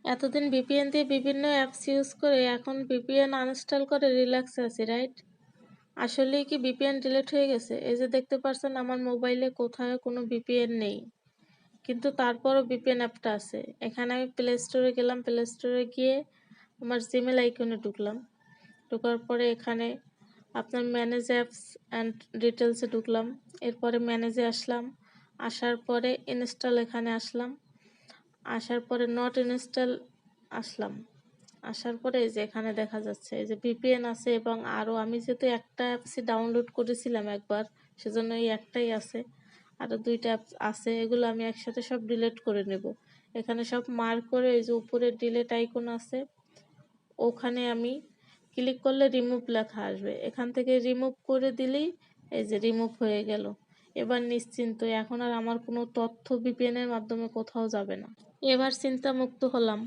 এতদিন ভিপিএন দিয়ে বিভিন্ন অ্যাপস ইউজ করে এখন ভিপিএন আনইনস্টল করে রিল্যাক্সে আছি, রাইট? আসলেই কি ভিপিএন ডিলিট হয়ে গেছে? এই যে দেখতে পারছেন আমার মোবাইলে কোথাও কোনো ভিপিএন নেই, কিন্তু তারপরও ভিপিএন অ্যাপটা আছে। এখানে আমি প্লে স্টোরে গেলাম, প্লে স্টোরে গিয়ে আমার জিমেল আইকনে ঢুকলাম, ঢোকার পরে এখানে আপনার ম্যানেজ অ্যাপস অ্যান্ড ডিটেলসে ঢুকলাম, এরপরে ম্যানেজে আসলাম, আসার পরে ইনস্টল এখানে আসলাম, আসার পরে নট ইনস্টল আসলাম, আসার পরে এই যে এখানে দেখা যাচ্ছে এই যে ভিপিএন আছে, এবং আরও আমি যেহেতু একটা অ্যাপসই ডাউনলোড করেছিলাম একবার, সেজন্য এই একটাই আছে। আরও দুইটা অ্যাপস আছে, এগুলো আমি একসাথে সব ডিলিট করে নেব। এখানে সব মার্ক করে এই যে উপরে ডিলিট আইকন আছে, ওখানে আমি ক্লিক করলে রিমুভ লেখা আসবে, এখান থেকে রিমুভ করে দিলেই এই যে রিমুভ হয়ে গেল। এবার নিশ্চিন্ত, এখন আর আমার কোনো তথ্য ভিপিএনের মাধ্যমে কোথাও যাবে না। এবার চিন্তামুক্ত হলাম।